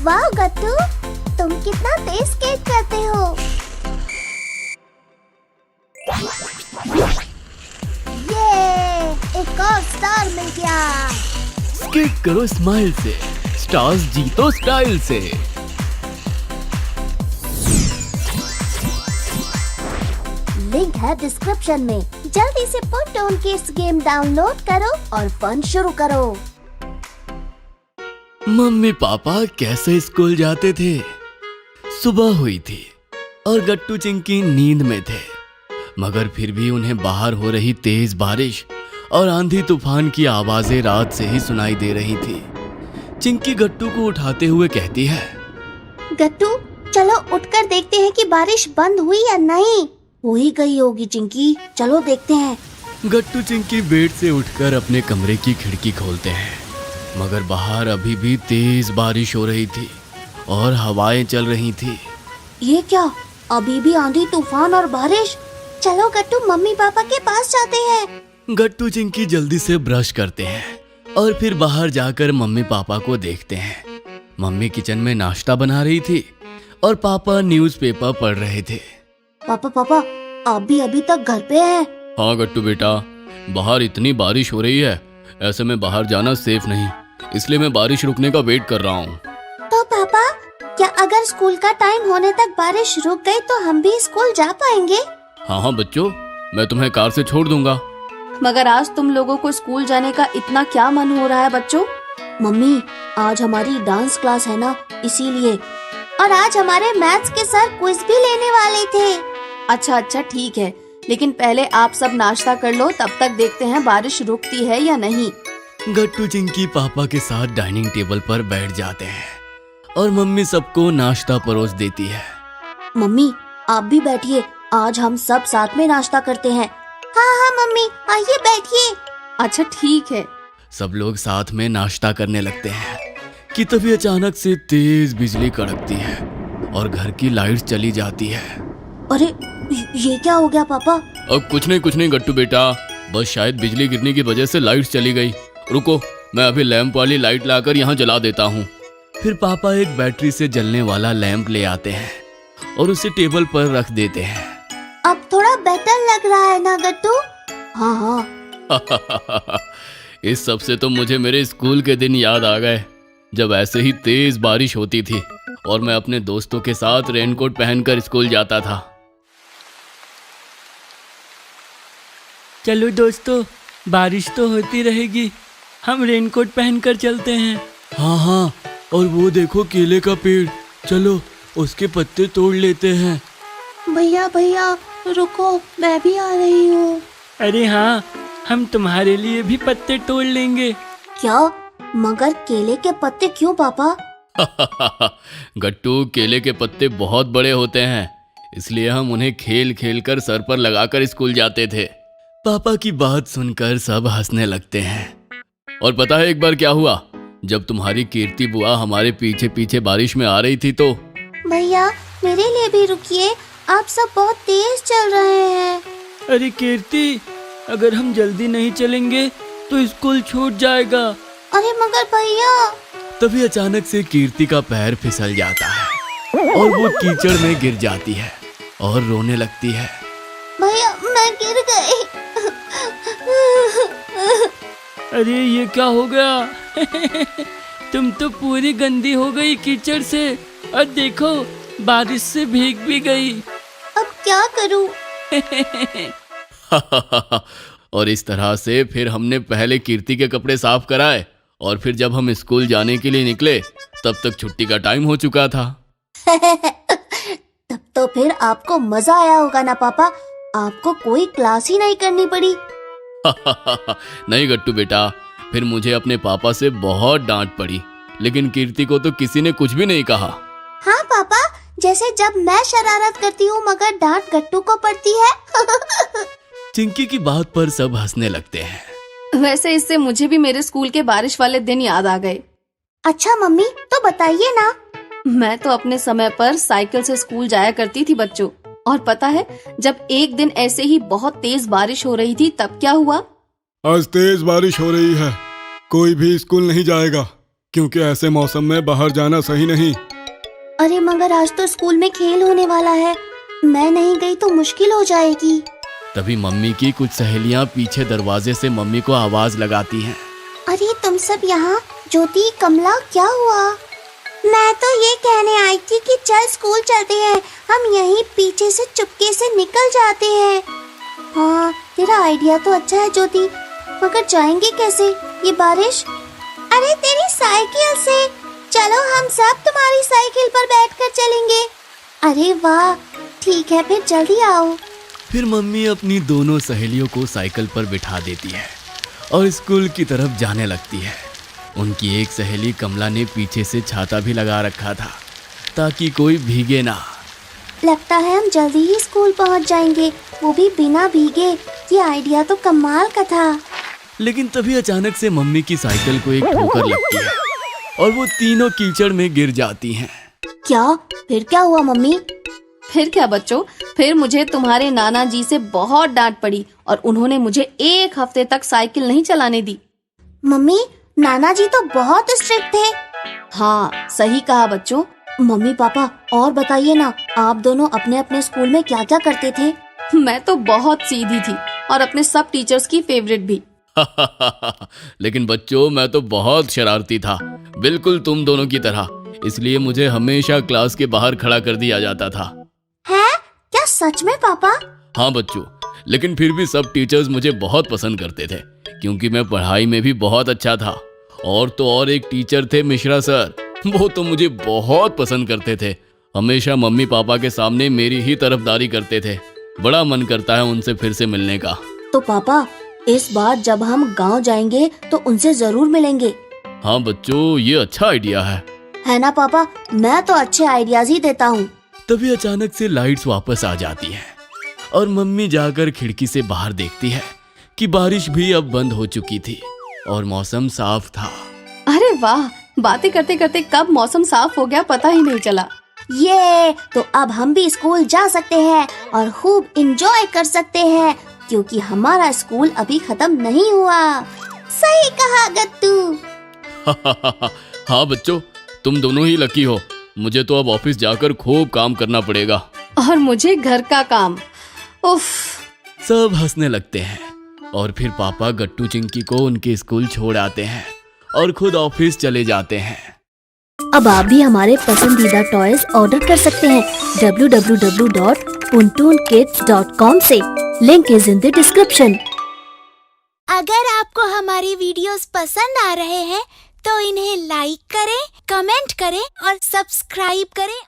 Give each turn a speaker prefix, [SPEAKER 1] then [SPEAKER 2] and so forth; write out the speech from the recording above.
[SPEAKER 1] वाह गट्टू, तुम कितना तेज स्केट करते हो। ये एक और स्टार मिल गया।
[SPEAKER 2] स्केट करो स्माइल से, स्टार्स जीतो स्टाइल से।
[SPEAKER 1] लिंक है डिस्क्रिप्शन में। जल्दी से put on kids game download करो और फन शुरू करो।
[SPEAKER 2] मम्मी पापा कैसे स्कूल जाते थे। सुबह हुई थी और गट्टू चिंकी नींद में थे, मगर फिर भी उन्हें बाहर हो रही तेज बारिश और आंधी तूफान की आवाजें रात से ही सुनाई दे रही थी। चिंकी गट्टू को उठाते हुए कहती है,
[SPEAKER 1] गट्टू चलो उठकर देखते हैं कि बारिश बंद हुई या नहीं। हो ही गई होगी चिंकी, चलो देखते हैं।
[SPEAKER 2] गट्टू चिंकी बेड से उठकर अपने कमरे की खिड़की खोलते हैं, मगर बाहर अभी भी तेज बारिश हो रही थी और हवाएं चल रही थी।
[SPEAKER 1] ये क्या, अभी भी आंधी तूफान और बारिश। चलो गट्टू मम्मी पापा के पास जाते हैं।
[SPEAKER 2] गट्टू चिंकी जल्दी से ब्रश करते हैं और फिर बाहर जाकर मम्मी पापा को देखते हैं। मम्मी किचन में नाश्ता बना रही थी और पापा न्यूज़पेपर पढ़ रहे थे।
[SPEAKER 1] पापा आप भी अभी तक घर पे हैं?
[SPEAKER 2] हाँ गट्टू बेटा, बाहर इतनी बारिश हो रही है, ऐसे में बाहर जाना सेफ नहीं, इसलिए मैं बारिश रुकने का वेट कर रहा हूँ।
[SPEAKER 1] तो पापा, क्या अगर स्कूल का टाइम होने तक बारिश रुक गई तो हम भी स्कूल जा पाएंगे?
[SPEAKER 2] हाँ बच्चों, मैं तुम्हें कार से छोड़ दूंगा।
[SPEAKER 3] मगर आज तुम लोगों को स्कूल जाने का इतना क्या मन हो रहा है बच्चों?
[SPEAKER 1] मम्मी, आज हमारी डांस क्लास है ना, इसीलिए। और आज हमारे मैथ्स के सर क्विज भी लेने वाले थे।
[SPEAKER 3] अच्छा ठीक है, लेकिन पहले आप सब नाश्ता कर लो, तब तक देखते हैं बारिश रुकती है या नहीं।
[SPEAKER 2] गट्टू चिंकी पापा के साथ डाइनिंग टेबल पर बैठ जाते हैं और मम्मी सबको नाश्ता परोस देती है।
[SPEAKER 1] मम्मी आप भी बैठिए, आज हम सब साथ में नाश्ता करते हैं। हाँ मम्मी, आइए बैठिए।
[SPEAKER 3] अच्छा ठीक है।
[SPEAKER 2] सब लोग साथ में नाश्ता करने लगते हैं कि तभी अचानक से तेज बिजली कड़कती है और घर की लाइट चली जाती है।
[SPEAKER 1] अरे ये क्या हो गया पापा?
[SPEAKER 2] अब कुछ नहीं गट्टू बेटा, बस शायद बिजली गिरने की वजह से लाइट चली गई। रुको, मैं अभी लैंप वाली लाइट लाकर यहाँ जला देता हूँ। फिर पापा एक बैटरी से जलने वाला लैंप ले आते हैं और उसे टेबल पर रख देते हैं।
[SPEAKER 1] अब थोड़ा बेटर लग रहा है ना गट्टू? हाँ।
[SPEAKER 2] इस सब से तो मुझे मेरे स्कूल के दिन याद आ गए, जब ऐसे ही तेज बारिश होती थी और मैं अपने दोस्तों के साथ रेनकोट पहनकर स्कूल जाता था।
[SPEAKER 4] चलो दोस्तों, बारिश तो होती रहेगी, हम रेनकोट पहनकर चलते हैं।
[SPEAKER 2] हाँ, और वो देखो केले का पेड़, चलो उसके पत्ते तोड़ लेते हैं।
[SPEAKER 1] भैया रुको, मैं भी आ रही हूँ।
[SPEAKER 4] अरे हाँ, हम तुम्हारे लिए भी पत्ते तोड़ लेंगे।
[SPEAKER 1] क्या? मगर केले के पत्ते क्यों पापा?
[SPEAKER 2] गट्टू, केले के पत्ते बहुत बड़े होते हैं, इसलिए हम उन्हें खेल खेल कर सर पर लगाकर स्कूल जाते थे। पापा की बात सुनकर सब हंसने लगते हैं। और पता है एक बार क्या हुआ? जब तुम्हारी कीर्ति बुआ हमारे पीछे पीछे बारिश में आ रही थी तो।
[SPEAKER 1] भैया मेरे लिए भी रुकिए, आप सब बहुत तेज चल रहे हैं।
[SPEAKER 4] अरे कीर्ति, अगर हम जल्दी नहीं चलेंगे तो स्कूल छूट जाएगा।
[SPEAKER 1] अरे मगर भैया।
[SPEAKER 2] तभी अचानक से कीर्ति का पैर फिसल जाता है और वो कीचड़ में गिर जाती है और रोने लगती है।
[SPEAKER 1] भैया मैं गिर गई।
[SPEAKER 4] अरे ये क्या हो गया? तुम तो पूरी गंदी हो गई कीचड़ से, और देखो बारिश से भीग भी गई।
[SPEAKER 1] अब क्या करूं?
[SPEAKER 2] और इस तरह से फिर हमने पहले कीर्ति के कपड़े साफ कराए और फिर जब हम स्कूल जाने के लिए निकले तब तक छुट्टी का टाइम हो चुका था।
[SPEAKER 1] तब तो फिर आपको मजा आया होगा ना पापा, आपको कोई क्लास ही नहीं करनी पड़ी।
[SPEAKER 2] नहीं गट्टू बेटा, फिर मुझे अपने पापा से बहुत डांट पड़ी, लेकिन कीर्ति को तो किसी ने कुछ भी नहीं कहा।
[SPEAKER 1] हाँ पापा, जैसे जब मैं शरारत करती हूँ मगर डांट गट्टू को पड़ती है।
[SPEAKER 2] चिंकी की बात पर सब हंसने लगते हैं।
[SPEAKER 3] वैसे इससे मुझे भी मेरे स्कूल के बारिश वाले दिन याद आ गए।
[SPEAKER 1] अच्छा मम्मी, तो बताइए ना।
[SPEAKER 3] मैं तो अपने समय पर साइकिल से स्कूल जाया करती थी बच्चों, और पता है जब एक दिन ऐसे ही बहुत तेज बारिश हो रही थी तब क्या हुआ?
[SPEAKER 5] आज तेज बारिश हो रही है, कोई भी स्कूल नहीं जाएगा। क्योंकि ऐसे मौसम में बाहर जाना सही नहीं।
[SPEAKER 1] अरे मगर आज तो स्कूल में खेल होने वाला है, मैं नहीं गई तो मुश्किल हो जाएगी।
[SPEAKER 2] तभी मम्मी की कुछ सहेलियां पीछे दरवाजे से मम्मी को आवाज लगाती हैं।
[SPEAKER 1] अरे तुम सब यहाँ? ज्योति, कमला, क्या हुआ? मैं तो ये कहने आई थी कि चल स्कूल चलते हैं, हम यहीं पीछे से चुपके से निकल जाते हैं। हाँ, तेरा आइडिया तो अच्छा है ज्योति, मगर जाएंगे कैसे? ये बारिश। अरे तेरी साइकिल से चलो, हम सब तुम्हारी साइकिल पर बैठकर चलेंगे। अरे वाह, ठीक है फिर जल्दी आओ।
[SPEAKER 2] फिर मम्मी अपनी दोनों सहेलियों को साइकिल पर बिठा देती है और स्कूल की तरफ जाने लगती है। उनकी एक सहेली कमला ने पीछे से छाता भी लगा रखा था ताकि कोई भीगे ना।
[SPEAKER 1] लगता है हम जल्दी ही स्कूल पहुंच जाएंगे, वो भी बिना भीगे। ये आइडिया तो कमाल का था।
[SPEAKER 2] लेकिन तभी अचानक से मम्मी की साइकिल को एक ठोकर लगती है और वो तीनों कीचड़ में गिर जाती हैं।
[SPEAKER 1] क्या? फिर क्या हुआ मम्मी?
[SPEAKER 3] फिर क्या बच्चों, फिर मुझे तुम्हारे नाना जी से बहुत डांट पड़ी और उन्होंने मुझे 1 हफ्ते तक साइकिल नहीं चलाने दी।
[SPEAKER 1] मम्मी, नाना जी तो बहुत स्ट्रिक्ट थे।
[SPEAKER 3] हाँ, सही कहा बच्चों।
[SPEAKER 1] मम्मी पापा, और बताइए ना, आप दोनों अपने अपने स्कूल में क्या क्या करते थे?
[SPEAKER 3] मैं तो बहुत सीधी थी और अपने सब टीचर्स की फेवरेट भी।
[SPEAKER 2] लेकिन बच्चों, मैं तो बहुत शरारती था, बिल्कुल तुम दोनों की तरह। इसलिए मुझे हमेशा क्लास के बाहर खड़ा कर दिया जाता था।
[SPEAKER 1] है? क्या सच में पापा?
[SPEAKER 2] हाँ बच्चों, लेकिन फिर भी सब टीचर्स मुझे बहुत पसंद करते थे क्योंकि मैं पढ़ाई में भी बहुत अच्छा था। और तो और एक टीचर थे मिश्रा सर, वो तो मुझे बहुत पसंद करते थे। हमेशा मम्मी पापा के सामने मेरी ही तरफदारी करते थे। बड़ा मन करता है उनसे फिर से मिलने का।
[SPEAKER 1] तो पापा, इस बार जब हम गांव जाएंगे तो उनसे जरूर मिलेंगे।
[SPEAKER 2] हाँ बच्चों, ये अच्छा आइडिया है
[SPEAKER 1] ना पापा? मैं तो अच्छे आइडियाज ही देता हूँ।
[SPEAKER 2] तभी अचानक से लाइट्स वापस आ जाती हैं और मम्मी जाकर खिड़की से बाहर देखती है कि बारिश भी अब बंद हो चुकी थी और मौसम साफ था।
[SPEAKER 3] अरे वाह, बातें करते करते कब मौसम साफ हो गया पता ही नहीं चला।
[SPEAKER 1] ये तो अब हम भी स्कूल जा सकते हैं और खूब एंजॉय कर सकते हैं क्योंकि हमारा स्कूल अभी खत्म नहीं हुआ। सही कहा गट्टू।
[SPEAKER 2] हाँ बच्चों, तुम दोनों ही लकी हो। मुझे तो अब ऑफिस जाकर खूब काम करना पड़ेगा।
[SPEAKER 3] और मुझे घर का काम। उफ।
[SPEAKER 2] सब हंसने लगते हैं और फिर पापा गट्टू चिंकी को उनके स्कूल छोड़ आते हैं और खुद ऑफिस चले जाते हैं।
[SPEAKER 1] अब आप भी हमारे पसंदीदा टॉयज ऑर्डर कर सकते हैं www.puntoonkids.com से। Link is in the description.
[SPEAKER 6] अगर आपको हमारी वीडियोस पसंद आ रहे हैं तो इन्हें लाइक करें, कमेंट करें और सब्सक्राइब करें